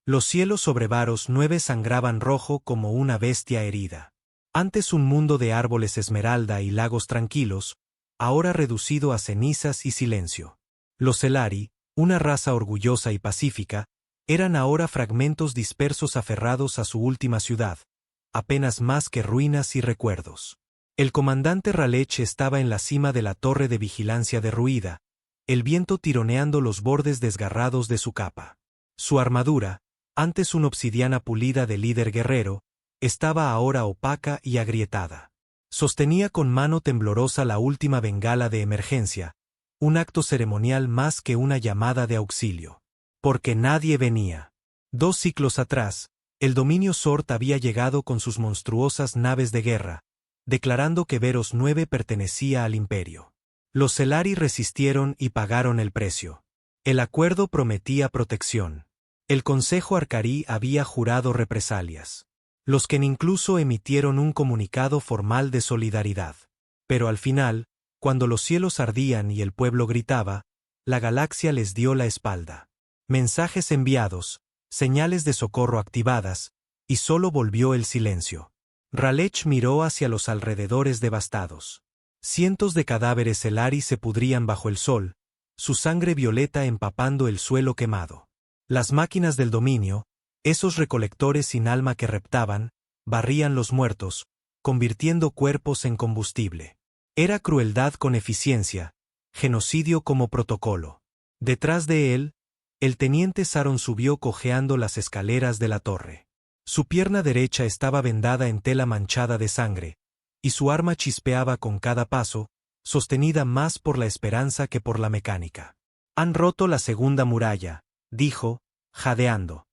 Los cielos sobre Varos 9 sangraban rojo como una bestia herida. Antes un mundo de árboles esmeralda y lagos tranquilos, ahora reducido a cenizas y silencio. Los Selari, una raza orgullosa y pacífica, eran ahora fragmentos dispersos aferrados a su última ciudad, apenas más que ruinas y recuerdos. El comandante Ralech estaba en la cima de la torre de vigilancia derruida, el viento tironeando los bordes desgarrados de su capa. Su armadura, antes una obsidiana pulida de líder guerrero, estaba ahora opaca y agrietada. Sostenía con mano temblorosa la última bengala de emergencia, un acto ceremonial más que una llamada de auxilio. Porque nadie venía. 2 ciclos atrás, el dominio Sort había llegado con sus monstruosas naves de guerra, declarando que Veros 9 pertenecía al imperio. Los Selari resistieron y pagaron el precio. El acuerdo prometía protección. El Consejo Arcarí había jurado represalias. Los Ken incluso emitieron un comunicado formal de solidaridad. Pero al final, cuando los cielos ardían y el pueblo gritaba, la galaxia les dio la espalda. Mensajes enviados, señales de socorro activadas, y solo volvió el silencio. Ralech miró hacia los alrededores devastados. Cientos de cadáveres Selari se pudrían bajo el sol, su sangre violeta empapando el suelo quemado. Las máquinas del dominio, esos recolectores sin alma que reptaban, barrían los muertos, convirtiendo cuerpos en combustible. Era crueldad con eficiencia, genocidio como protocolo. Detrás de él, el teniente Saron subió cojeando las escaleras de la torre. Su pierna derecha estaba vendada en tela manchada de sangre, y su arma chispeaba con cada paso, sostenida más por la esperanza que por la mecánica. Han roto la segunda muralla, dijo, jadeando.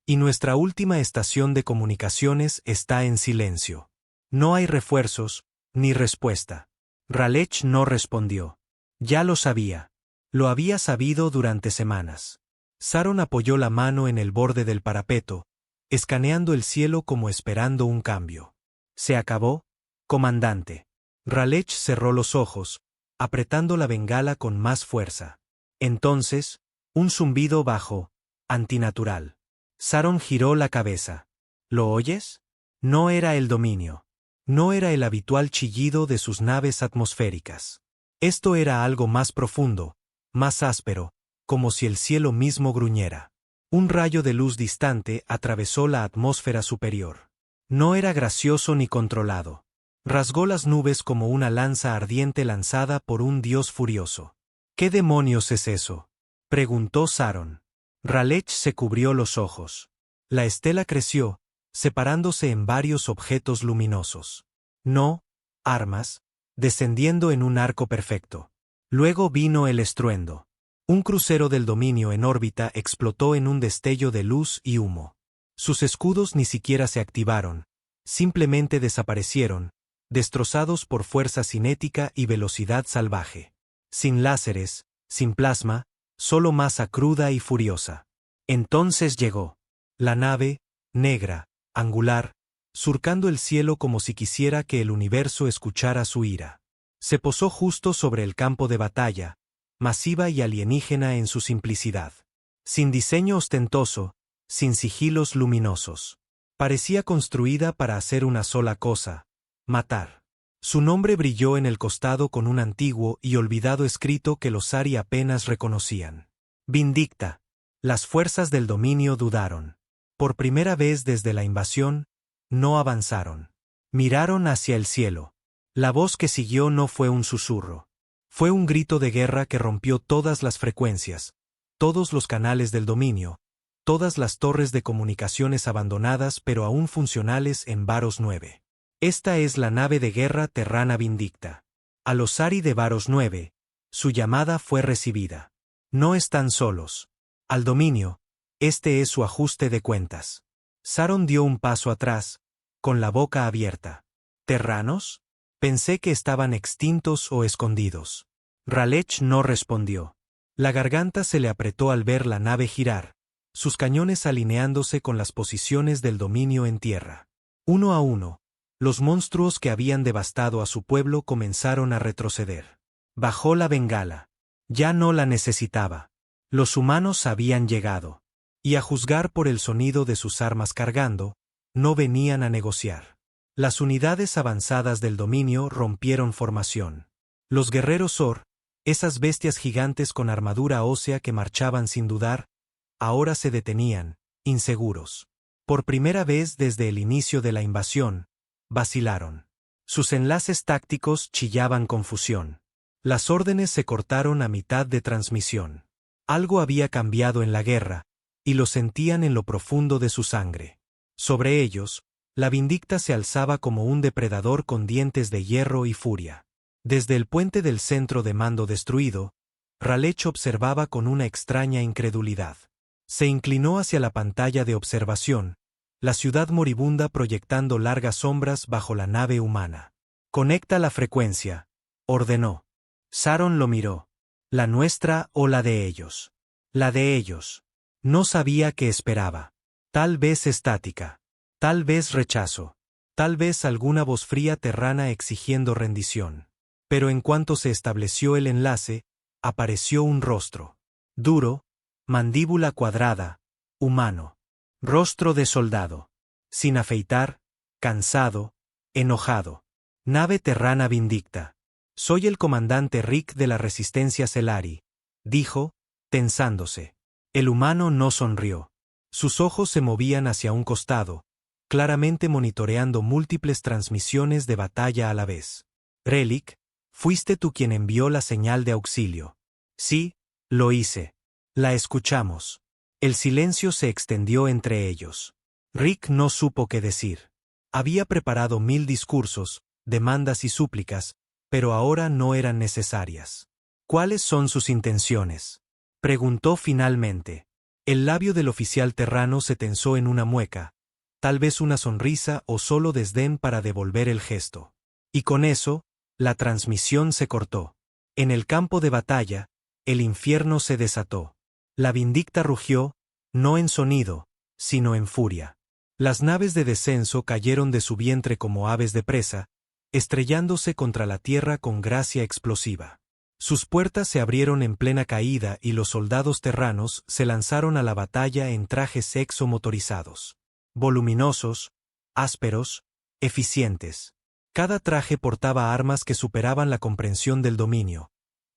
Y nuestra última estación de comunicaciones está en silencio. No hay refuerzos, ni respuesta. Ralech no respondió. Ya lo sabía. Lo había sabido durante semanas. Saron apoyó la mano en el borde del parapeto, escaneando el cielo como esperando un cambio. ¿Se acabó, comandante? Ralech cerró los ojos, apretando la bengala con más fuerza. Entonces, un zumbido bajo, antinatural. Saron giró la cabeza. ¿Lo oyes? No era el dominio. No era el habitual chillido de sus naves atmosféricas. Esto era algo más profundo, más áspero, como si el cielo mismo gruñera. Un rayo de luz distante atravesó la atmósfera superior. No era gracioso ni controlado. Rasgó las nubes como una lanza ardiente lanzada por un dios furioso. ¿Qué demonios es eso?, preguntó Saron. Ralech se cubrió los ojos. La estela creció, separándose en varios objetos luminosos. No, armas, descendiendo en un arco perfecto. Luego vino el estruendo. Un crucero del dominio en órbita explotó en un destello de luz y humo. Sus escudos ni siquiera se activaron, simplemente desaparecieron, destrozados por fuerza cinética y velocidad salvaje. Sin láseres, sin plasma, solo masa cruda y furiosa. Entonces llegó. La nave, negra, angular, surcando el cielo como si quisiera que el universo escuchara su ira. Se posó justo sobre el campo de batalla, masiva y alienígena en su simplicidad. Sin diseño ostentoso, sin sigilos luminosos. Parecía construida para hacer una sola cosa: matar. Su nombre brilló en el costado con un antiguo y olvidado escrito que los Ari apenas reconocían. Vindicta. Las fuerzas del dominio dudaron. Por primera vez desde la invasión, no avanzaron. Miraron hacia el cielo. La voz que siguió no fue un susurro. Fue un grito de guerra que rompió todas las frecuencias, todos los canales del dominio, todas las torres de comunicaciones abandonadas pero aún funcionales en Varos 9. Esta es la nave de guerra Terrana Vindicta. A los Ari de Varos 9, su llamada fue recibida. No están solos. Al dominio, este es su ajuste de cuentas. Saron dio un paso atrás, con la boca abierta. ¿Terranos? Pensé que estaban extintos o escondidos. Ralech no respondió. La garganta se le apretó al ver la nave girar, sus cañones alineándose con las posiciones del dominio en tierra. Uno a uno, los monstruos que habían devastado a su pueblo comenzaron a retroceder. Bajó la bengala. Ya no la necesitaba. Los humanos habían llegado. Y a juzgar por el sonido de sus armas cargando, no venían a negociar. Las unidades avanzadas del dominio rompieron formación. Los guerreros Or, esas bestias gigantes con armadura ósea que marchaban sin dudar, ahora se detenían, inseguros. Por primera vez desde el inicio de la invasión, vacilaron. Sus enlaces tácticos chillaban confusión. Las órdenes se cortaron a mitad de transmisión. Algo había cambiado en la guerra, y lo sentían en lo profundo de su sangre. Sobre ellos, la Vindicta se alzaba como un depredador con dientes de hierro y furia. Desde el puente del centro de mando destruido, Raleigh observaba con una extraña incredulidad. Se inclinó hacia la pantalla de observación, la ciudad moribunda proyectando largas sombras bajo la nave humana. «Conecta la frecuencia», ordenó. Saron lo miró. ¿La nuestra o la de ellos? La de ellos. No sabía qué esperaba. Tal vez estática. Tal vez rechazo. Tal vez alguna voz fría terrana exigiendo rendición. Pero en cuanto se estableció el enlace, apareció un rostro. Duro, mandíbula cuadrada, humano. Rostro de soldado. Sin afeitar, cansado, enojado. Nave terrana Vindicta. Soy el comandante Rick de la Resistencia Celari, dijo, tensándose. El humano no sonrió. Sus ojos se movían hacia un costado, claramente monitoreando múltiples transmisiones de batalla a la vez. Relic, fuiste tú quien envió la señal de auxilio. Sí, lo hice. La escuchamos. El silencio se extendió entre ellos. Rick no supo qué decir. Había preparado 1000 discursos, demandas y súplicas, pero ahora no eran necesarias. ¿Cuáles son sus intenciones?, preguntó finalmente. El labio del oficial terrano se tensó en una mueca, tal vez una sonrisa o solo desdén para devolver el gesto. Y con eso, la transmisión se cortó. En el campo de batalla, el infierno se desató. La Vindicta rugió, no en sonido, sino en furia. Las naves de descenso cayeron de su vientre como aves de presa, estrellándose contra la tierra con gracia explosiva. Sus puertas se abrieron en plena caída y los soldados terranos se lanzaron a la batalla en trajes exomotorizados. Voluminosos, ásperos, eficientes. Cada traje portaba armas que superaban la comprensión del dominio.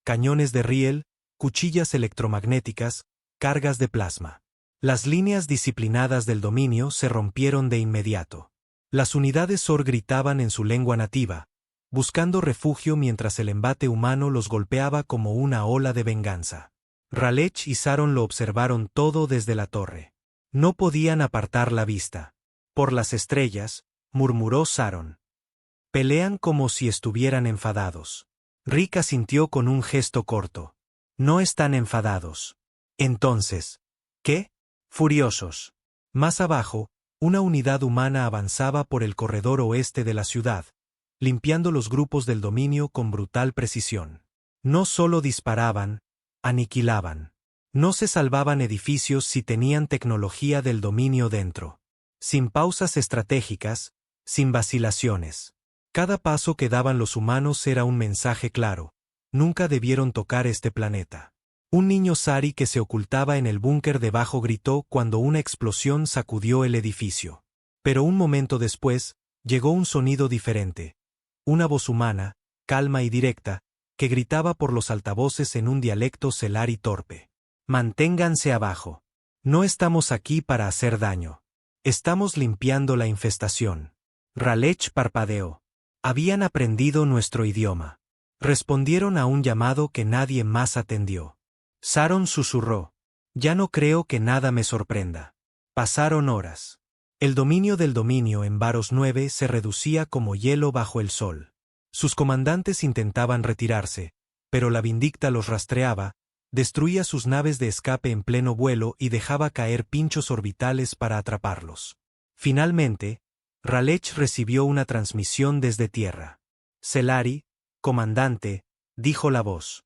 Cañones de riel, cuchillas electromagnéticas, cargas de plasma. Las líneas disciplinadas del dominio se rompieron de inmediato. Las unidades Or gritaban en su lengua nativa, buscando refugio mientras el embate humano los golpeaba como una ola de venganza. Raleigh y Saron lo observaron todo desde la torre. No podían apartar la vista. Por las estrellas, murmuró Saron. Pelean como si estuvieran enfadados. Rick asintió con un gesto corto. No están enfadados. Entonces, ¿qué? Furiosos. Más abajo, una unidad humana avanzaba por el corredor oeste de la ciudad, limpiando los grupos del dominio con brutal precisión. No solo disparaban, aniquilaban. No se salvaban edificios si tenían tecnología del dominio dentro. Sin pausas estratégicas, sin vacilaciones. Cada paso que daban los humanos era un mensaje claro. Nunca debieron tocar este planeta. Un niño Sari que se ocultaba en el búnker debajo gritó cuando una explosión sacudió el edificio. Pero un momento después, llegó un sonido diferente. Una voz humana, calma y directa, que gritaba por los altavoces en un dialecto Celari torpe. Manténganse abajo. No estamos aquí para hacer daño. Estamos limpiando la infestación. Raleigh parpadeó. Habían aprendido nuestro idioma. Respondieron a un llamado que nadie más atendió. Saron susurró. Ya no creo que nada me sorprenda. Pasaron horas. El dominio del dominio en Varos 9 se reducía como hielo bajo el sol. Sus comandantes intentaban retirarse, pero la Vindicta los rastreaba, destruía sus naves de escape en pleno vuelo y dejaba caer pinchos orbitales para atraparlos. Finalmente, Raleigh recibió una transmisión desde tierra. Celari, comandante, dijo la voz.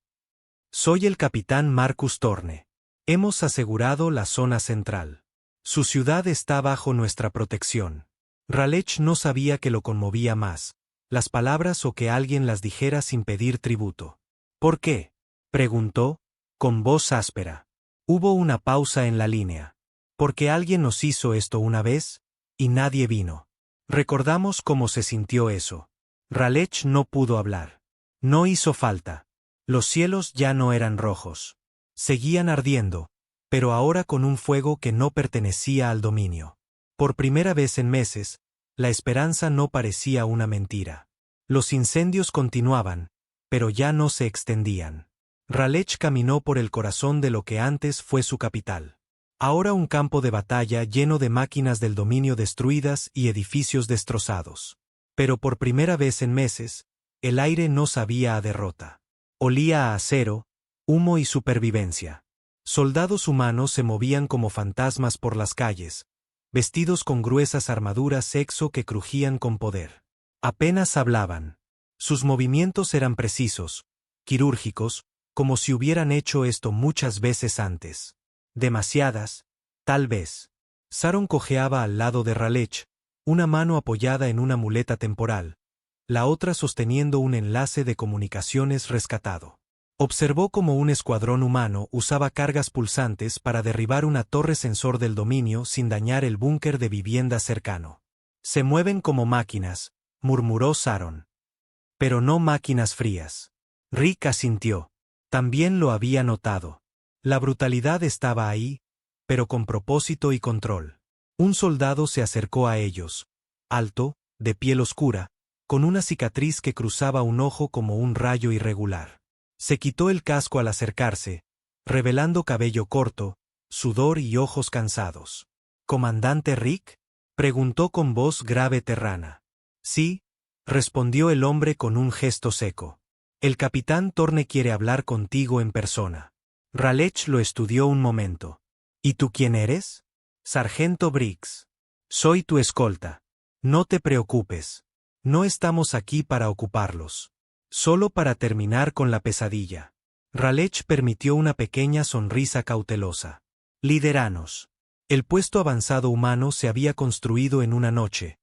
Soy el capitán Marcus Torne. Hemos asegurado la zona central. Su ciudad está bajo nuestra protección. Raleigh no sabía que lo conmovía más, las palabras o que alguien las dijera sin pedir tributo. ¿Por qué?, preguntó, con voz áspera. Hubo una pausa en la línea. Porque alguien nos hizo esto una vez, y nadie vino. Recordamos cómo se sintió eso. Raleigh no pudo hablar. No hizo falta. Los cielos ya no eran rojos. Seguían ardiendo, pero ahora con un fuego que no pertenecía al dominio. Por primera vez en meses, la esperanza no parecía una mentira. Los incendios continuaban, pero ya no se extendían. Raleigh caminó por el corazón de lo que antes fue su capital. Ahora un campo de batalla lleno de máquinas del dominio destruidas y edificios destrozados. Pero por primera vez en meses, el aire no sabía a derrota. Olía a acero, humo y supervivencia. Soldados humanos se movían como fantasmas por las calles, vestidos con gruesas armaduras exo que crujían con poder. Apenas hablaban. Sus movimientos eran precisos, quirúrgicos, como si hubieran hecho esto muchas veces antes. Demasiadas, tal vez. Saron cojeaba al lado de Raleigh, una mano apoyada en una muleta temporal, la otra sosteniendo un enlace de comunicaciones rescatado. Observó cómo un escuadrón humano usaba cargas pulsantes para derribar una torre sensor del dominio sin dañar el búnker de vivienda cercano. Se mueven como máquinas, murmuró Saron. Pero no máquinas frías. Rick asintió. También lo había notado. La brutalidad estaba ahí, pero con propósito y control. Un soldado se acercó a ellos, alto, de piel oscura, con una cicatriz que cruzaba un ojo como un rayo irregular. Se quitó el casco al acercarse, revelando cabello corto, sudor y ojos cansados. ¿Comandante Rick?, preguntó con voz grave terrana. Sí, respondió el hombre con un gesto seco. El capitán Thorne quiere hablar contigo en persona. Raleigh lo estudió un momento. ¿Y tú quién eres? Sargento Briggs. Soy tu escolta. No te preocupes. No estamos aquí para ocuparlos. Solo para terminar con la pesadilla. Raleigh permitió una pequeña sonrisa cautelosa. Lideranos. El puesto avanzado humano se había construido en una noche,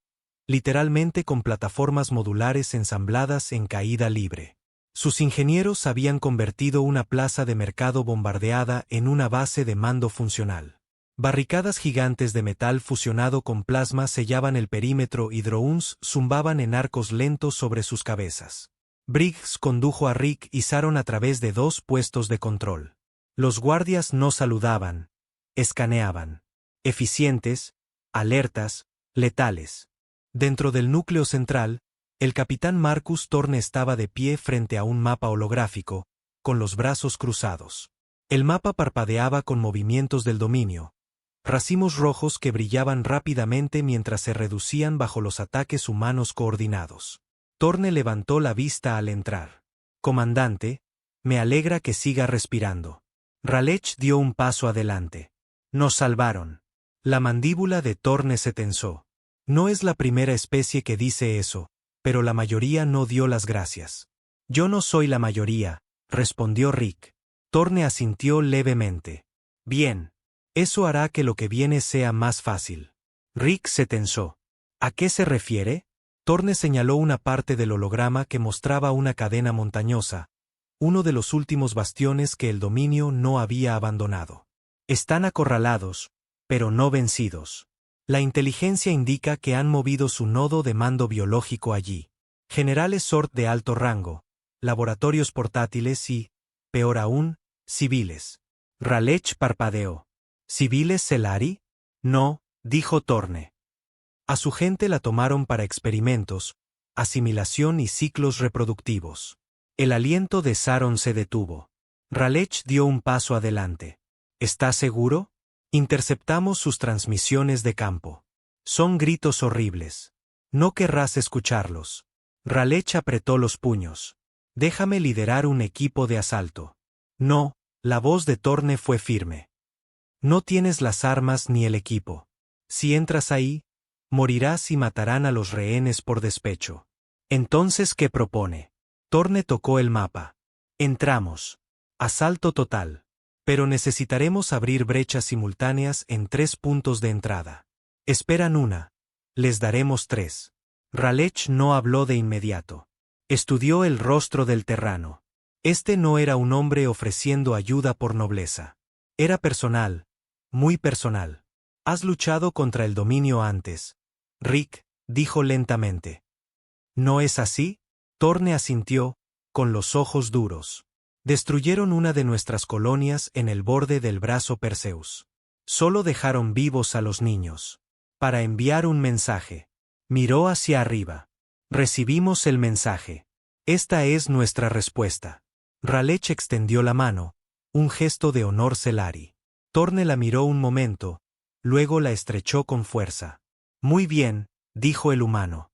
literalmente con plataformas modulares ensambladas en caída libre. Sus ingenieros habían convertido una plaza de mercado bombardeada en una base de mando funcional. Barricadas gigantes de metal fusionado con plasma sellaban el perímetro y drones zumbaban en arcos lentos sobre sus cabezas. Briggs condujo a Rick y Saron a través de 2 puestos de control. Los guardias no saludaban, escaneaban. Eficientes, alertas, letales. Dentro del núcleo central, el capitán Marcus Thorne estaba de pie frente a un mapa holográfico, con los brazos cruzados. El mapa parpadeaba con movimientos del dominio, racimos rojos que brillaban rápidamente mientras se reducían bajo los ataques humanos coordinados. Thorne levantó la vista al entrar. Comandante, me alegra que siga respirando. Raleigh dio un paso adelante. Nos salvaron. La mandíbula de Thorne se tensó. No es la primera especie que dice eso, pero la mayoría no dio las gracias. Yo no soy la mayoría, respondió Rick. Thorne asintió levemente. Bien. Eso hará que lo que viene sea más fácil. Rick se tensó. ¿A qué se refiere? Thorne señaló una parte del holograma que mostraba una cadena montañosa, uno de los últimos bastiones que el dominio no había abandonado. Están acorralados, pero no vencidos. La inteligencia indica que han movido su nodo de mando biológico allí. Generales SORT de alto rango, laboratorios portátiles y, peor aún, civiles. Raleigh parpadeó. ¿Civiles Celari? No, dijo Thorne. A su gente la tomaron para experimentos, asimilación y ciclos reproductivos. El aliento de Saron se detuvo. Raleigh dio un paso adelante. ¿Estás seguro? Interceptamos sus transmisiones de campo. Son gritos horribles. No querrás escucharlos. Raleigh apretó los puños. Déjame liderar un equipo de asalto. No, la voz de Thorne fue firme. No tienes las armas ni el equipo. Si entras ahí, morirás y matarán a los rehenes por despecho. Entonces, ¿qué propone? Thorne tocó el mapa. Entramos. Asalto total. Pero necesitaremos abrir brechas simultáneas en 3 puntos de entrada. Esperan una. Les daremos 3. Raleigh no habló de inmediato. Estudió el rostro del terrano. Este no era un hombre ofreciendo ayuda por nobleza. Era personal, muy personal. Has luchado contra el dominio antes, Rick, dijo lentamente. ¿No es así? Thorne asintió, con los ojos duros. Destruyeron una de nuestras colonias en el borde del brazo Perseus. Solo dejaron vivos a los niños. Para enviar un mensaje. Miró hacia arriba. Recibimos el mensaje. Esta es nuestra respuesta. Raleigh extendió la mano, un gesto de honor Celari. Thorne la miró un momento, luego la estrechó con fuerza. Muy bien, dijo el humano.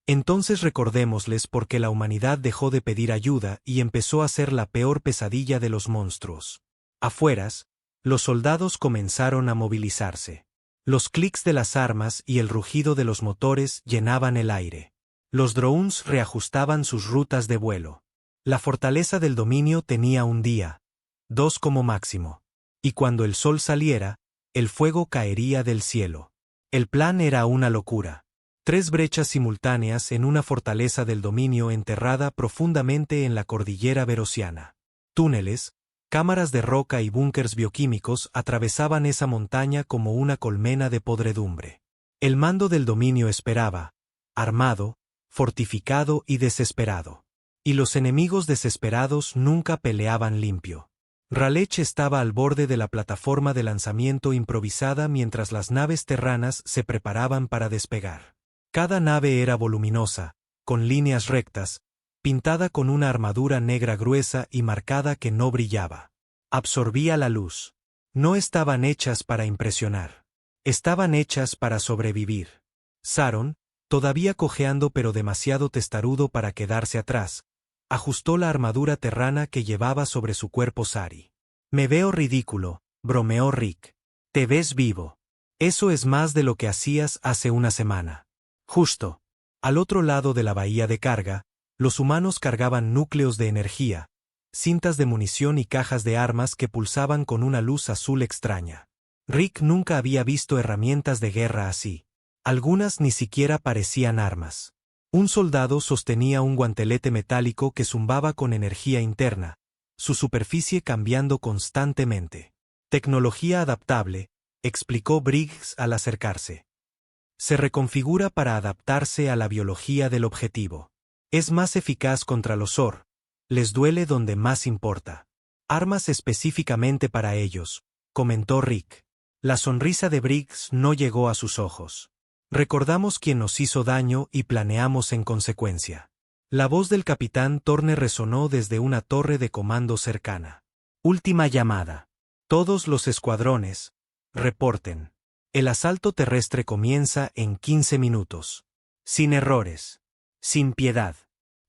Entonces recordémosles por qué la humanidad dejó de pedir ayuda y empezó a ser la peor pesadilla de los monstruos. Afueras, los soldados comenzaron a movilizarse. Los clics de las armas y el rugido de los motores llenaban el aire. Los drones reajustaban sus rutas de vuelo. La fortaleza del dominio tenía un día, 2 como máximo. Y cuando el sol saliera, el fuego caería del cielo. El plan era una locura. 3 brechas simultáneas en una fortaleza del dominio enterrada profundamente en la cordillera verosiana. Túneles, cámaras de roca y búnkers bioquímicos atravesaban esa montaña como una colmena de podredumbre. El mando del dominio esperaba, armado, fortificado y desesperado. Y los enemigos desesperados nunca peleaban limpio. Raleigh estaba al borde de la plataforma de lanzamiento improvisada mientras las naves terranas se preparaban para despegar. Cada nave era voluminosa, con líneas rectas, pintada con una armadura negra gruesa y marcada que no brillaba. Absorbía la luz. No estaban hechas para impresionar. Estaban hechas para sobrevivir. Saron, todavía cojeando pero demasiado testarudo para quedarse atrás, ajustó la armadura terrana que llevaba sobre su cuerpo Sari. Me veo ridículo, bromeó Rick. Te ves vivo. Eso es más de lo que hacías hace una semana. Justo. Al otro lado de la bahía de carga, los humanos cargaban núcleos de energía, cintas de munición y cajas de armas que pulsaban con una luz azul extraña. Rick nunca había visto herramientas de guerra así. Algunas ni siquiera parecían armas. Un soldado sostenía un guantelete metálico que zumbaba con energía interna, su superficie cambiando constantemente. Tecnología adaptable, explicó Briggs al acercarse. Se reconfigura para adaptarse a la biología del objetivo. Es más eficaz contra los Zor. Les duele donde más importa. Armas específicamente para ellos, comentó Rick. La sonrisa de Briggs no llegó a sus ojos. Recordamos quién nos hizo daño y planeamos en consecuencia. La voz del capitán Thorne resonó desde una torre de comando cercana. Última llamada. Todos los escuadrones, reporten. El asalto terrestre comienza en 15 minutos. Sin errores. Sin piedad.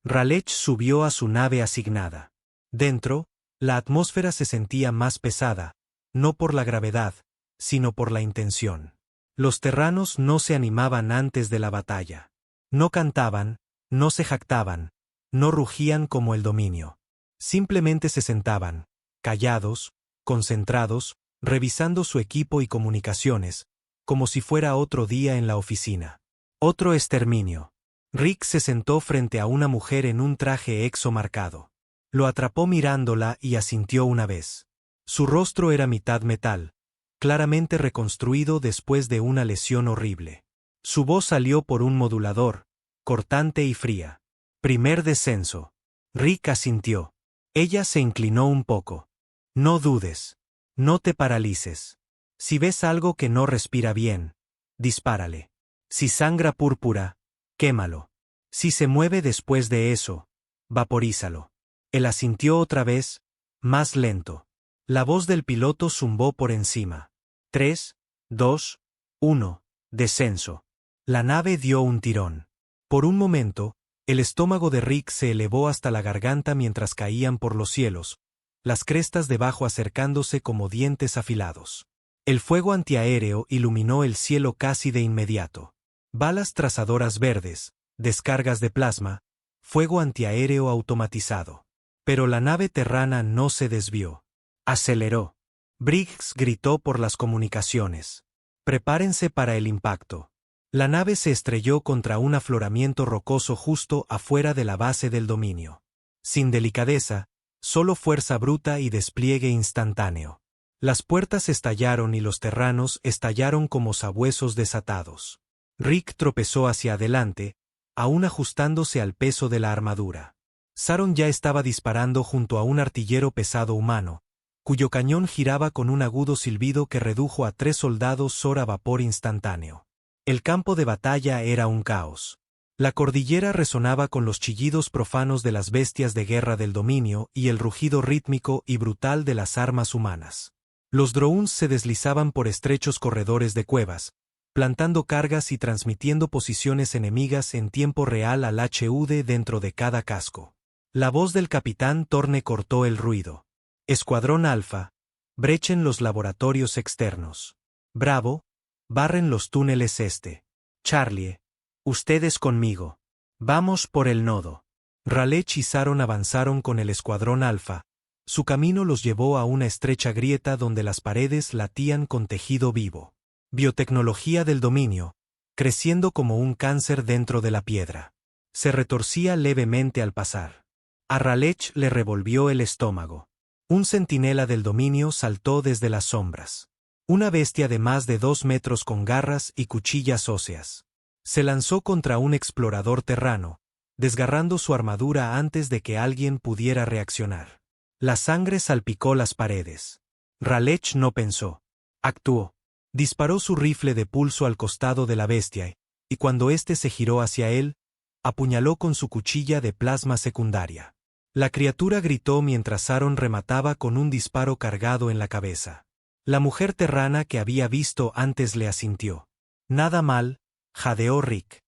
Raleigh subió a su nave asignada. Dentro, la atmósfera se sentía más pesada, no por la gravedad, sino por la intención. Los terranos no se animaban antes de la batalla. No cantaban, no se jactaban, no rugían como el dominio. Simplemente se sentaban, callados, concentrados, revisando su equipo y comunicaciones, como si fuera otro día en la oficina. Otro exterminio. Rick se sentó frente a una mujer en un traje exo marcado. Lo atrapó mirándola y asintió una vez. Su rostro era mitad metal, claramente reconstruido después de una lesión horrible. Su voz salió por un modulador, cortante y fría. Primer descenso. Rick asintió. Ella se inclinó un poco. No dudes. No te paralices. Si ves algo que no respira bien, dispárale. Si sangra púrpura, quémalo. Si se mueve después de eso, vaporízalo. Él asintió otra vez, más lento. La voz del piloto zumbó por encima. 3, 2, 1, descenso. La nave dio un tirón. Por un momento, el estómago de Rick se elevó hasta la garganta mientras caían por los cielos, las crestas debajo acercándose como dientes afilados. El fuego antiaéreo iluminó el cielo casi de inmediato. Balas trazadoras verdes, descargas de plasma, fuego antiaéreo automatizado. Pero la nave terrana no se desvió. Aceleró. Briggs gritó por las comunicaciones. Prepárense para el impacto. La nave se estrelló contra un afloramiento rocoso justo afuera de la base del dominio. Sin delicadeza, solo fuerza bruta y despliegue instantáneo. Las puertas estallaron y los terranos estallaron como sabuesos desatados. Rick tropezó hacia adelante, aún ajustándose al peso de la armadura. Saron ya estaba disparando junto a un artillero pesado humano, cuyo cañón giraba con un agudo silbido que redujo a 3 soldados a vapor instantáneo. El campo de batalla era un caos. La cordillera resonaba con los chillidos profanos de las bestias de guerra del dominio y el rugido rítmico y brutal de las armas humanas. Los drones se deslizaban por estrechos corredores de cuevas, plantando cargas y transmitiendo posiciones enemigas en tiempo real al HUD dentro de cada casco. La voz del capitán Thorne cortó el ruido. Escuadrón Alfa, brechen los laboratorios externos. Bravo, barren los túneles este. Charlie, ustedes conmigo. Vamos por el nodo. Raleigh y Saron avanzaron con el escuadrón Alfa. Su camino los llevó a una estrecha grieta donde las paredes latían con tejido vivo. Biotecnología del dominio, creciendo como un cáncer dentro de la piedra. Se retorcía levemente al pasar. A Raleigh le revolvió el estómago. Un centinela del dominio saltó desde las sombras. Una bestia de más de 2 metros con garras y cuchillas óseas. Se lanzó contra un explorador terrano, desgarrando su armadura antes de que alguien pudiera reaccionar. La sangre salpicó las paredes. Raleigh no pensó. Actuó. Disparó su rifle de pulso al costado de la bestia, y cuando éste se giró hacia él, apuñaló con su cuchilla de plasma secundaria. La criatura gritó mientras Saron remataba con un disparo cargado en la cabeza. La mujer terrana que había visto antes le asintió. Nada mal, jadeó Rick.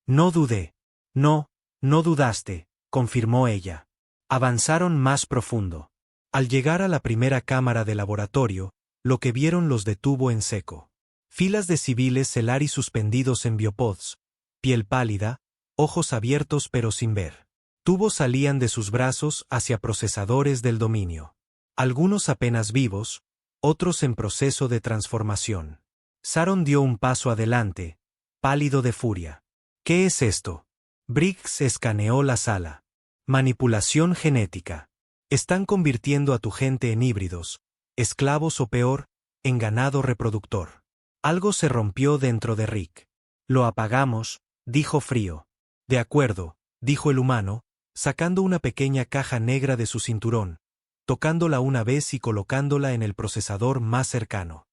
No dudé. No dudaste, confirmó ella. Avanzaron más profundo. Al llegar a la primera cámara de laboratorio, lo que vieron los detuvo en seco. Filas de civiles Celari suspendidos en biopods, piel pálida, ojos abiertos pero sin ver. Tubos salían de sus brazos hacia procesadores del dominio. Algunos apenas vivos, otros en proceso de transformación. Saron dio un paso adelante, pálido de furia. ¿Qué es esto? Briggs escaneó la sala. Manipulación genética. Están convirtiendo a tu gente en híbridos, esclavos o peor, en ganado reproductor. Algo se rompió dentro de Rick. Lo apagamos, dijo frío. De acuerdo, dijo el humano, sacando una pequeña caja negra de su cinturón, tocándola una vez y colocándola en el procesador más cercano.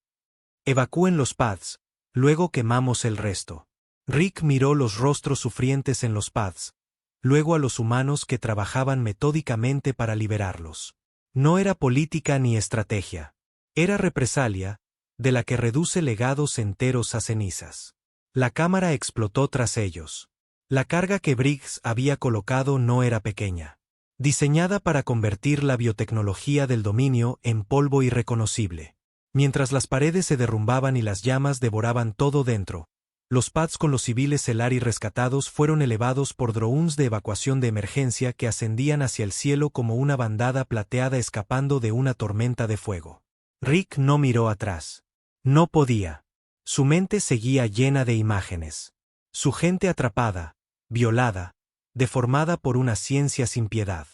Evacúen los pads, luego quemamos el resto. Rick miró los rostros sufrientes en los pads, luego a los humanos que trabajaban metódicamente para liberarlos. No era política ni estrategia. Era represalia, de la que reduce legados enteros a cenizas. La cámara explotó tras ellos. La carga que Briggs había colocado no era pequeña. Diseñada para convertir la biotecnología del dominio en polvo irreconocible. Mientras las paredes se derrumbaban y las llamas devoraban todo dentro, los pads con los civiles Celari rescatados fueron elevados por drones de evacuación de emergencia que ascendían hacia el cielo como una bandada plateada escapando de una tormenta de fuego. Rick no miró atrás. No podía. Su mente seguía llena de imágenes. Su gente atrapada, violada, deformada por una ciencia sin piedad.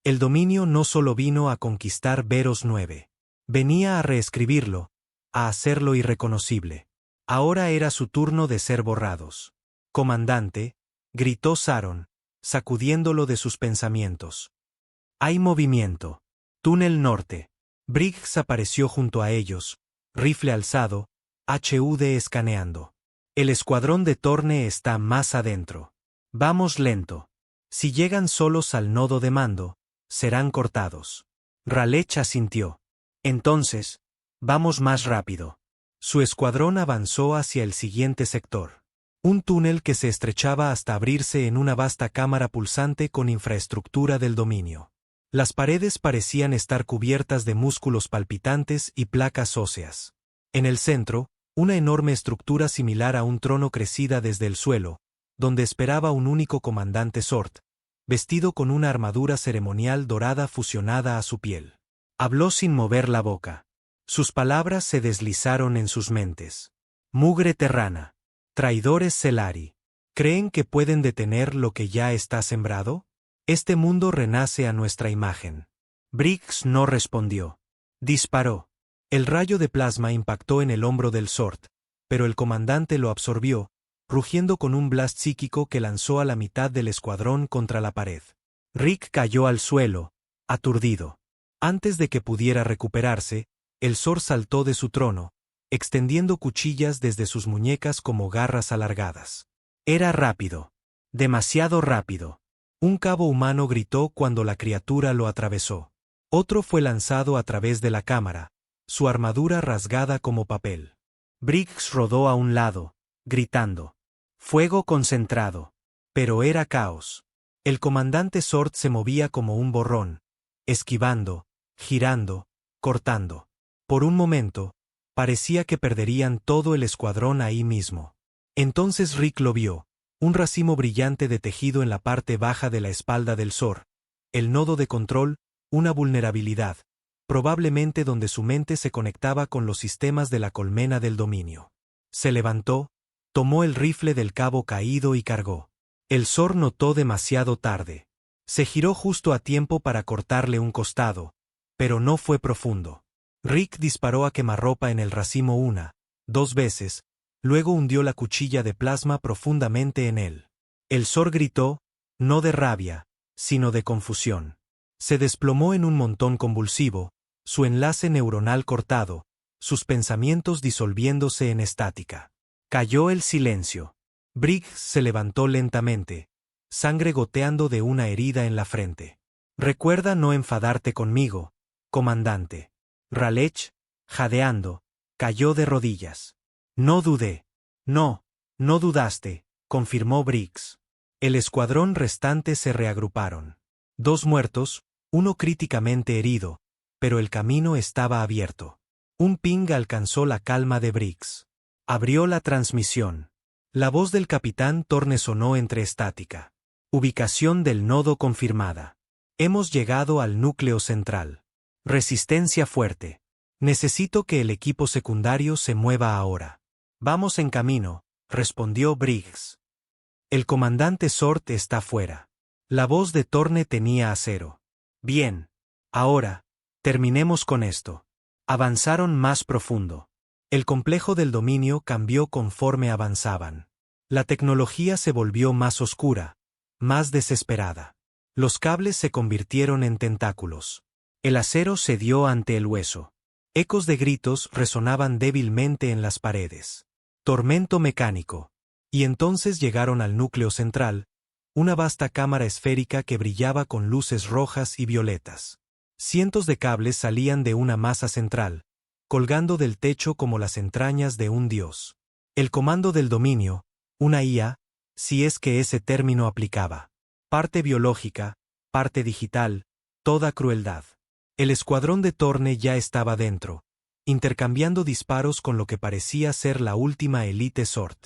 El dominio no solo vino a conquistar Veros 9. Venía a reescribirlo, a hacerlo irreconocible. Ahora era su turno de ser borrados. Comandante, gritó Saron, sacudiéndolo de sus pensamientos. Hay movimiento. Túnel norte. Briggs apareció junto a ellos, rifle alzado, HUD escaneando. El escuadrón de Thorne está más adentro. Vamos lento. Si llegan solos al nodo de mando, serán cortados. Raleigh asintió. Entonces, vamos más rápido. Su escuadrón avanzó hacia el siguiente sector. Un túnel que se estrechaba hasta abrirse en una vasta cámara pulsante con infraestructura del dominio. Las paredes parecían estar cubiertas de músculos palpitantes y placas óseas. En el centro, una enorme estructura similar a un trono crecida desde el suelo, donde esperaba un único comandante Sort, vestido con una armadura ceremonial dorada fusionada a su piel. Habló sin mover la boca. Sus palabras se deslizaron en sus mentes. Mugre terrana. Traidores Celari. ¿Creen que pueden detener lo que ya está sembrado? Este mundo renace a nuestra imagen. Briggs no respondió. Disparó. El rayo de plasma impactó en el hombro del Zord, pero el comandante lo absorbió, rugiendo con un blast psíquico que lanzó a la mitad del escuadrón contra la pared. Rick cayó al suelo, aturdido. Antes de que pudiera recuperarse, el Zord saltó de su trono, extendiendo cuchillas desde sus muñecas como garras alargadas. Era rápido. Demasiado rápido. Un cabo humano gritó cuando la criatura lo atravesó. Otro fue lanzado a través de la cámara, su armadura rasgada como papel. Briggs rodó a un lado, gritando. Fuego concentrado. Pero era caos. El comandante Zord se movía como un borrón, esquivando, girando, cortando. Por un momento, parecía que perderían todo el escuadrón ahí mismo. Entonces Rick lo vio, un racimo brillante de tejido en la parte baja de la espalda del Zord, el nodo de control, una vulnerabilidad, probablemente donde su mente se conectaba con los sistemas de la colmena del dominio. Se levantó, tomó el rifle del cabo caído y cargó. El Zord notó demasiado tarde. Se giró justo a tiempo para cortarle un costado, pero no fue profundo. Rick disparó a quemarropa en el racimo 2 veces, luego hundió la cuchilla de plasma profundamente en él. El Zord gritó, no de rabia, sino de confusión. Se desplomó en un montón convulsivo, su enlace neuronal cortado, sus pensamientos disolviéndose en estática. Cayó el silencio. Briggs se levantó lentamente, sangre goteando de una herida en la frente. Recuerda no enfadarte conmigo, comandante. Raleigh, jadeando, cayó de rodillas. No dudé. No dudaste, confirmó Briggs. El escuadrón restante se reagruparon. 2 muertos, uno críticamente herido, pero el camino estaba abierto. Un ping alcanzó la calma de Briggs. Abrió la transmisión. La voz del capitán Thorne sonó entre estática. Ubicación del nodo confirmada. Hemos llegado al núcleo central. Resistencia fuerte. Necesito que el equipo secundario se mueva ahora. Vamos en camino, respondió Briggs. El comandante Zord está fuera. La voz de Thorne tenía acero. Bien. Ahora, terminemos con esto. Avanzaron más profundo. El complejo del dominio cambió conforme avanzaban. La tecnología se volvió más oscura, más desesperada. Los cables se convirtieron en tentáculos. El acero cedió ante el hueso. Ecos de gritos resonaban débilmente en las paredes. Tormento mecánico. Y entonces llegaron al núcleo central, una vasta cámara esférica que brillaba con luces rojas y violetas. Cientos de cables salían de una masa central, colgando del techo como las entrañas de un dios. El comando del dominio, una IA, si es que ese término aplicaba. Parte biológica, parte digital, toda crueldad. El escuadrón de Thorne ya estaba dentro, intercambiando disparos con lo que parecía ser la última élite Zord.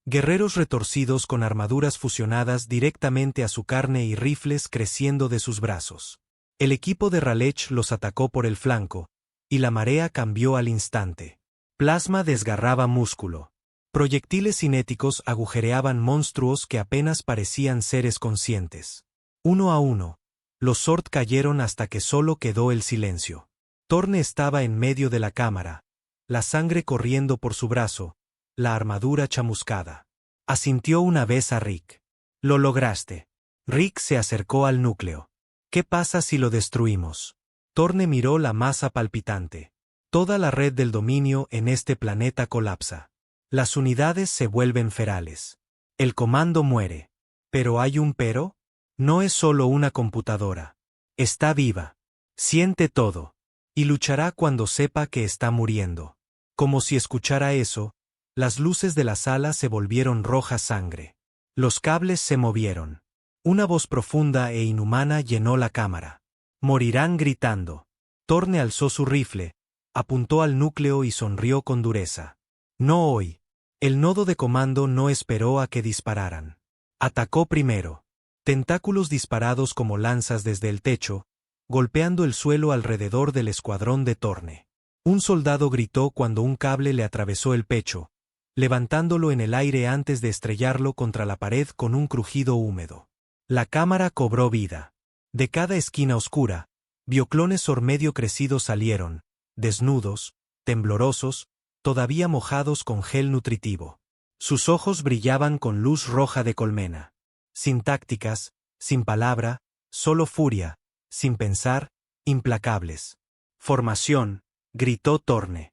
Guerreros retorcidos con armaduras fusionadas directamente a su carne y rifles creciendo de sus brazos. El equipo de Raleigh los atacó por el flanco, y la marea cambió al instante. Plasma desgarraba músculo. Proyectiles cinéticos agujereaban monstruos que apenas parecían seres conscientes. Uno a uno, los Zord cayeron hasta que solo quedó el silencio. Thorne estaba en medio de la cámara, la sangre corriendo por su brazo, la armadura chamuscada. Asintió una vez a Rick. Lo lograste. Rick se acercó al núcleo. ¿Qué pasa si lo destruimos? Thorne miró la masa palpitante. Toda la red del dominio en este planeta colapsa. Las unidades se vuelven ferales. El comando muere. ¿Pero hay un pero? No es solo una computadora. Está viva. Siente todo. Y luchará cuando sepa que está muriendo. Como si escuchara eso, las luces de la sala se volvieron roja sangre. Los cables se movieron. Una voz profunda e inhumana llenó la cámara. Morirán gritando. Thorne alzó su rifle, apuntó al núcleo y sonrió con dureza. No hoy. El nodo de comando no esperó a que dispararan. Atacó primero. Tentáculos disparados como lanzas desde el techo, golpeando el suelo alrededor del escuadrón de Thorne. Un soldado gritó cuando un cable le atravesó el pecho, levantándolo en el aire antes de estrellarlo contra la pared con un crujido húmedo. La cámara cobró vida. De cada esquina oscura, bioclones Zord medio crecidos salieron, desnudos, temblorosos, todavía mojados con gel nutritivo. Sus ojos brillaban con luz roja de colmena. Sin tácticas, sin palabra, solo furia, sin pensar, implacables. «Formación», gritó Torne.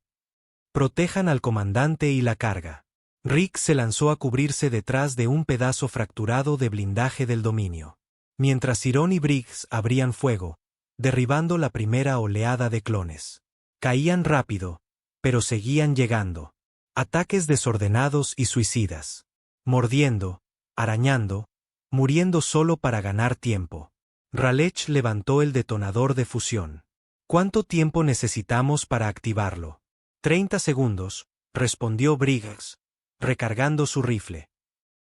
«Protejan al comandante y la carga». Rick se lanzó a cubrirse detrás de un pedazo fracturado de blindaje del dominio. Mientras Cyrón y Briggs abrían fuego, derribando la primera oleada de clones. Caían rápido, pero seguían llegando. Ataques desordenados y suicidas. Mordiendo, arañando, muriendo solo para ganar tiempo. Raleigh levantó el detonador de fusión. «¿Cuánto tiempo necesitamos para activarlo?» 30 segundos, respondió Briggs, recargando su rifle.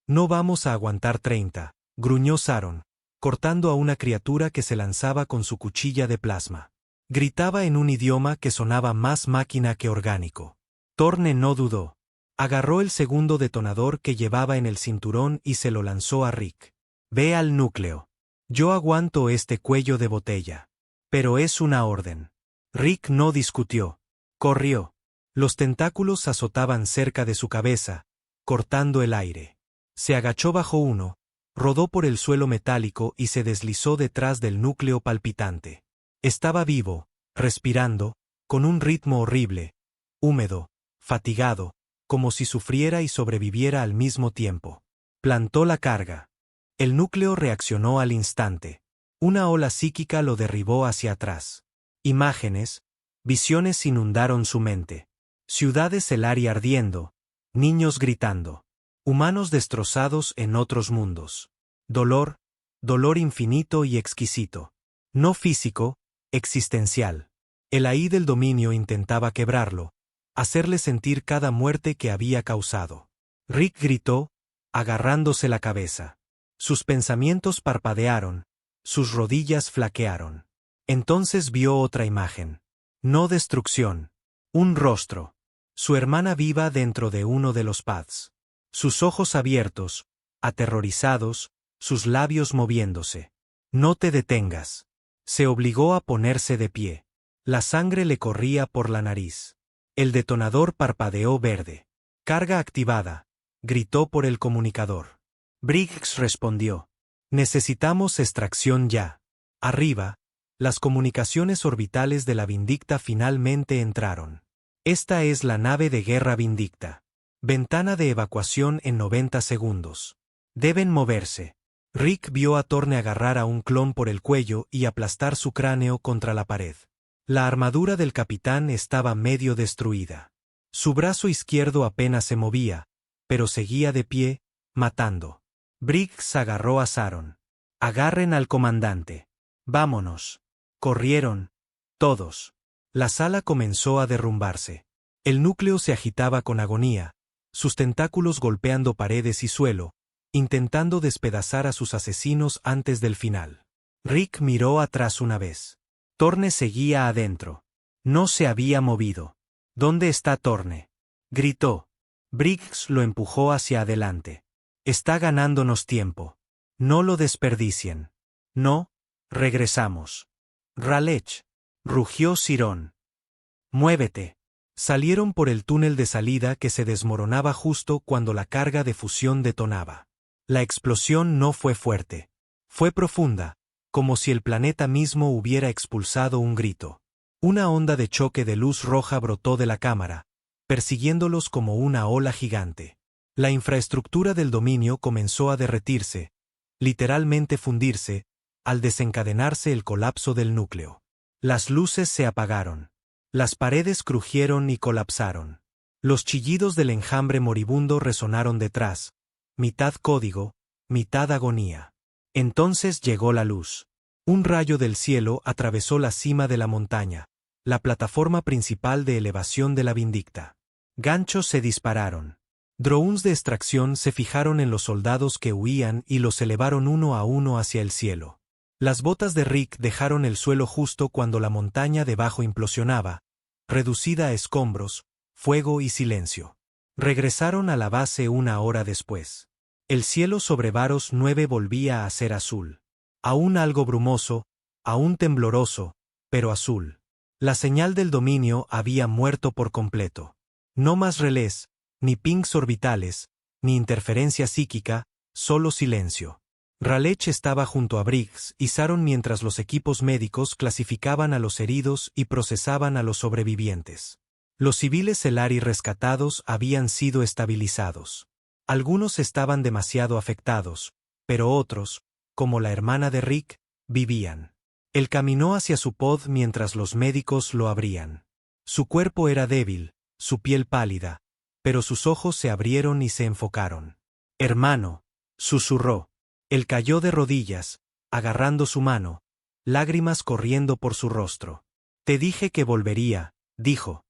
«No vamos a aguantar 30», gruñó Saron, cortando a una criatura que se lanzaba con su cuchilla de plasma. Gritaba en un idioma que sonaba más máquina que orgánico. Torne no dudó. Agarró el segundo detonador que llevaba en el cinturón y se lo lanzó a Rick. «Ve al núcleo. Yo aguanto este cuello de botella. Pero es una orden». Rick no discutió. Corrió. Los tentáculos azotaban cerca de su cabeza, cortando el aire. Se agachó bajo uno, rodó por el suelo metálico y se deslizó detrás del núcleo palpitante. Estaba vivo, respirando, con un ritmo horrible, húmedo, fatigado, como si sufriera y sobreviviera al mismo tiempo. Plantó la carga. El núcleo reaccionó al instante. Una ola psíquica lo derribó hacia atrás. Imágenes, visiones inundaron su mente. Ciudades Elari ardiendo, niños gritando, humanos destrozados en otros mundos. Dolor, dolor infinito y exquisito. No físico, existencial. El ahí del dominio intentaba quebrarlo, hacerle sentir cada muerte que había causado. Rick gritó, agarrándose la cabeza. Sus pensamientos parpadearon, sus rodillas flaquearon. Entonces vio otra imagen. No destrucción. Un rostro. Su hermana viva dentro de uno de los pads. Sus ojos abiertos, aterrorizados, sus labios moviéndose. «No te detengas». Se obligó a ponerse de pie. La sangre le corría por la nariz. El detonador parpadeó verde. «Carga activada», gritó por el comunicador. Briggs respondió. «Necesitamos extracción ya». Arriba, las comunicaciones orbitales de la Vindicta finalmente entraron. «Esta es la nave de guerra Vindicta. Ventana de evacuación en 90 segundos. Deben moverse». Rick vio a Torne agarrar a un clon por el cuello y aplastar su cráneo contra la pared. La armadura del capitán estaba medio destruida. Su brazo izquierdo apenas se movía, pero seguía de pie, matando. Briggs agarró a Saron. «Agarren al comandante. Vámonos». Corrieron, todos. La sala comenzó a derrumbarse. El núcleo se agitaba con agonía, sus tentáculos golpeando paredes y suelo, intentando despedazar a sus asesinos antes del final. Rick miró atrás una vez. Torne seguía adentro. No se había movido. «¿Dónde está Torne?», gritó. Briggs lo empujó hacia adelante. «Está ganándonos tiempo. No lo desperdicien». «No, regresamos». «Raleigh», rugió Cyrón. «Muévete». Salieron por el túnel de salida que se desmoronaba justo cuando la carga de fusión detonaba. La explosión no fue fuerte. Fue profunda, como si el planeta mismo hubiera expulsado un grito. Una onda de choque de luz roja brotó de la cámara, persiguiéndolos como una ola gigante. La infraestructura del dominio comenzó a derretirse, literalmente fundirse, al desencadenarse el colapso del núcleo. Las luces se apagaron. Las paredes crujieron y colapsaron. Los chillidos del enjambre moribundo resonaron detrás, mitad código, mitad agonía. Entonces llegó la luz. Un rayo del cielo atravesó la cima de la montaña, la plataforma principal de elevación de la Vindicta. Ganchos se dispararon. Drones de extracción se fijaron en los soldados que huían y los elevaron uno a uno hacia el cielo. Las botas de Rick dejaron el suelo justo cuando la montaña debajo implosionaba, reducida a escombros, fuego y silencio. Regresaron a la base una hora después. El cielo sobre Varos 9 volvía a ser azul. Aún algo brumoso, aún tembloroso, pero azul. La señal del dominio había muerto por completo. No más relés, ni pings orbitales, ni interferencia psíquica, solo silencio. Raleigh estaba junto a Briggs y Saron mientras los equipos médicos clasificaban a los heridos y procesaban a los sobrevivientes. Los civiles Celari rescatados habían sido estabilizados. Algunos estaban demasiado afectados, pero otros, como la hermana de Rick, vivían. Él caminó hacia su pod mientras los médicos lo abrían. Su cuerpo era débil, su piel pálida, pero sus ojos se abrieron y se enfocaron. «Hermano», susurró. Él cayó de rodillas, agarrando su mano, lágrimas corriendo por su rostro. «Te dije que volvería», dijo.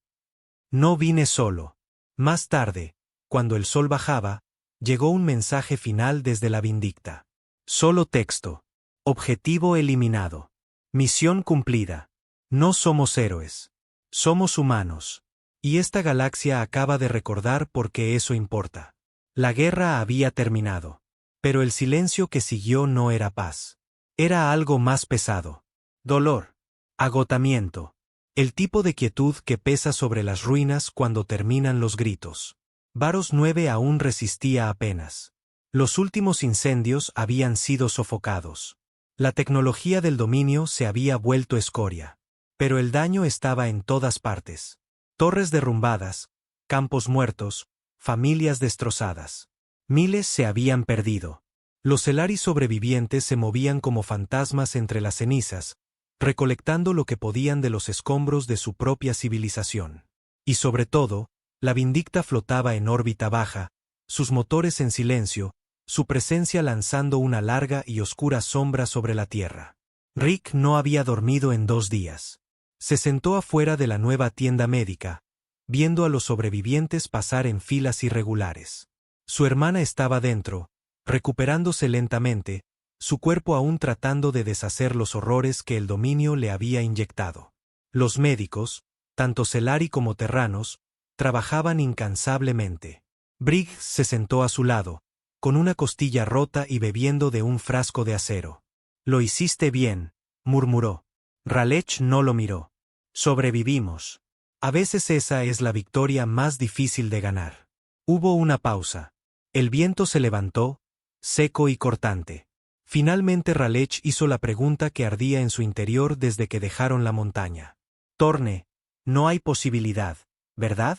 «No vine solo». Más tarde, cuando el sol bajaba, llegó un mensaje final desde la Vindicta. Solo texto. Objetivo eliminado. Misión cumplida. No somos héroes. Somos humanos. Y esta galaxia acaba de recordar por qué eso importa. La guerra había terminado. Pero el silencio que siguió no era paz. Era algo más pesado. Dolor. Agotamiento. El tipo de quietud que pesa sobre las ruinas cuando terminan los gritos. Varos 9 aún resistía apenas. Los últimos incendios habían sido sofocados. La tecnología del dominio se había vuelto escoria. Pero el daño estaba en todas partes. Torres derrumbadas, campos muertos, familias destrozadas. Miles se habían perdido. Los Celari sobrevivientes se movían como fantasmas entre las cenizas, recolectando lo que podían de los escombros de su propia civilización. Y sobre todo, la Vindicta flotaba en órbita baja, sus motores en silencio, su presencia lanzando una larga y oscura sombra sobre la Tierra. Rick no había dormido en 2 días. Se sentó afuera de la nueva tienda médica, viendo a los sobrevivientes pasar en filas irregulares. Su hermana estaba dentro, recuperándose lentamente, su cuerpo aún tratando de deshacer los horrores que el dominio le había inyectado. Los médicos, tanto Celari como terranos, trabajaban incansablemente. Briggs se sentó a su lado, con una costilla rota y bebiendo de un frasco de acero. «Lo hiciste bien», murmuró. Raleigh no lo miró. «Sobrevivimos. A veces esa es la victoria más difícil de ganar». Hubo una pausa. El viento se levantó, seco y cortante. Finalmente Raleigh hizo la pregunta que ardía en su interior desde que dejaron la montaña. «Torne, no hay posibilidad, ¿verdad?»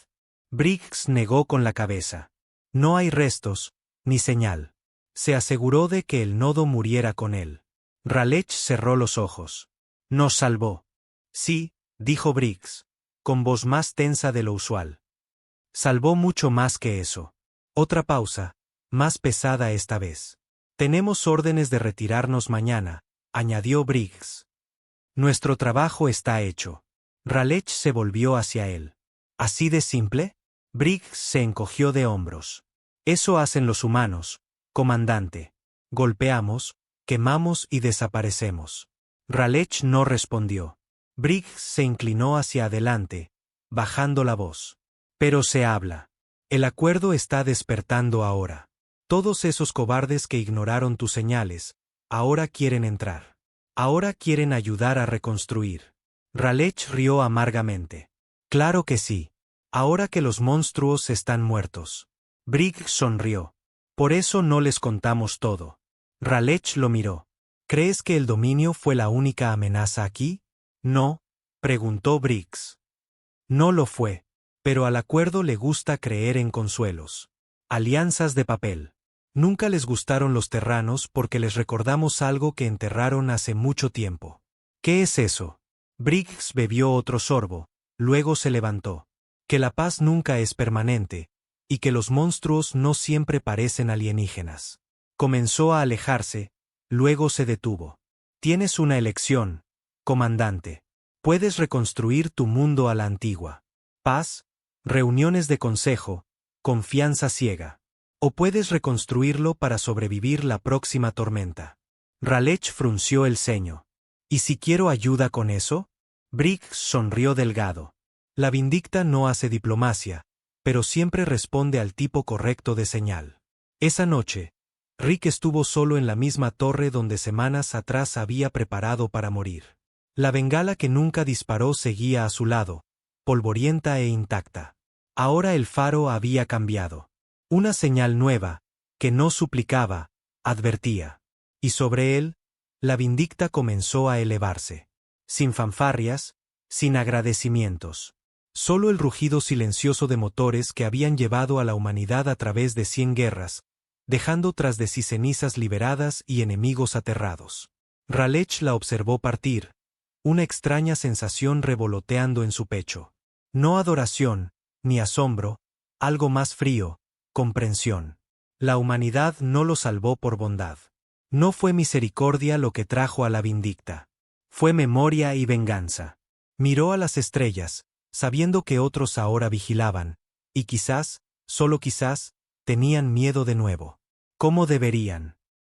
Briggs negó con la cabeza. «No hay restos, ni señal». Se aseguró de que el nodo muriera con él. Raleigh cerró los ojos. «Nos salvó». «Sí», dijo Briggs, con voz más tensa de lo usual. «Salvó mucho más que eso». Otra pausa, más pesada esta vez. «Tenemos órdenes de retirarnos mañana», añadió Briggs. «Nuestro trabajo está hecho». Raleigh se volvió hacia él. «¿Así de simple?» Briggs se encogió de hombros. «Eso hacen los humanos, comandante. Golpeamos, quemamos y desaparecemos». Raleigh no respondió. Briggs se inclinó hacia adelante, bajando la voz. «Pero se habla. El acuerdo está despertando ahora. Todos esos cobardes que ignoraron tus señales, ahora quieren entrar. Ahora quieren ayudar a reconstruir». Raleigh rió amargamente. «Claro que sí. Ahora que los monstruos están muertos». Briggs sonrió. «Por eso no les contamos todo». Raleigh lo miró. «¿Crees que el dominio fue la única amenaza aquí?» «No», preguntó Briggs. «No lo fue. Pero al acuerdo le gusta creer en consuelos. Alianzas de papel. Nunca les gustaron los terranos porque les recordamos algo que enterraron hace mucho tiempo». «¿Qué es eso?» Briggs bebió otro sorbo, luego se levantó. «Que la paz nunca es permanente, y que los monstruos no siempre parecen alienígenas». Comenzó a alejarse, luego se detuvo. «Tienes una elección, comandante. Puedes reconstruir tu mundo a la antigua. Paz, reuniones de consejo, confianza ciega. O puedes reconstruirlo para sobrevivir la próxima tormenta». Raleigh frunció el ceño. «¿Y si quiero ayuda con eso?» Briggs sonrió delgado. La Vindicta no hace diplomacia, pero siempre responde al tipo correcto de señal. Esa noche, Rick estuvo solo en la misma torre donde semanas atrás había preparado para morir. La bengala que nunca disparó seguía a su lado, polvorienta e intacta. Ahora el faro había cambiado. Una señal nueva, que no suplicaba, advertía. Y sobre él, la Vindicta comenzó a elevarse. Sin fanfarrias, sin agradecimientos. Solo el rugido silencioso de motores que habían llevado a la humanidad a través de 100 guerras, dejando tras de sí cenizas liberadas y enemigos aterrados. Raleigh la observó partir, una extraña sensación revoloteando en su pecho. No adoración, ni asombro, algo más frío, comprensión. La humanidad no lo salvó por bondad. No fue misericordia lo que trajo a la Vindicta. Fue memoria y venganza. Miró a las estrellas, sabiendo que otros ahora vigilaban, y quizás, solo quizás, tenían miedo de nuevo. ¿Cómo deberían?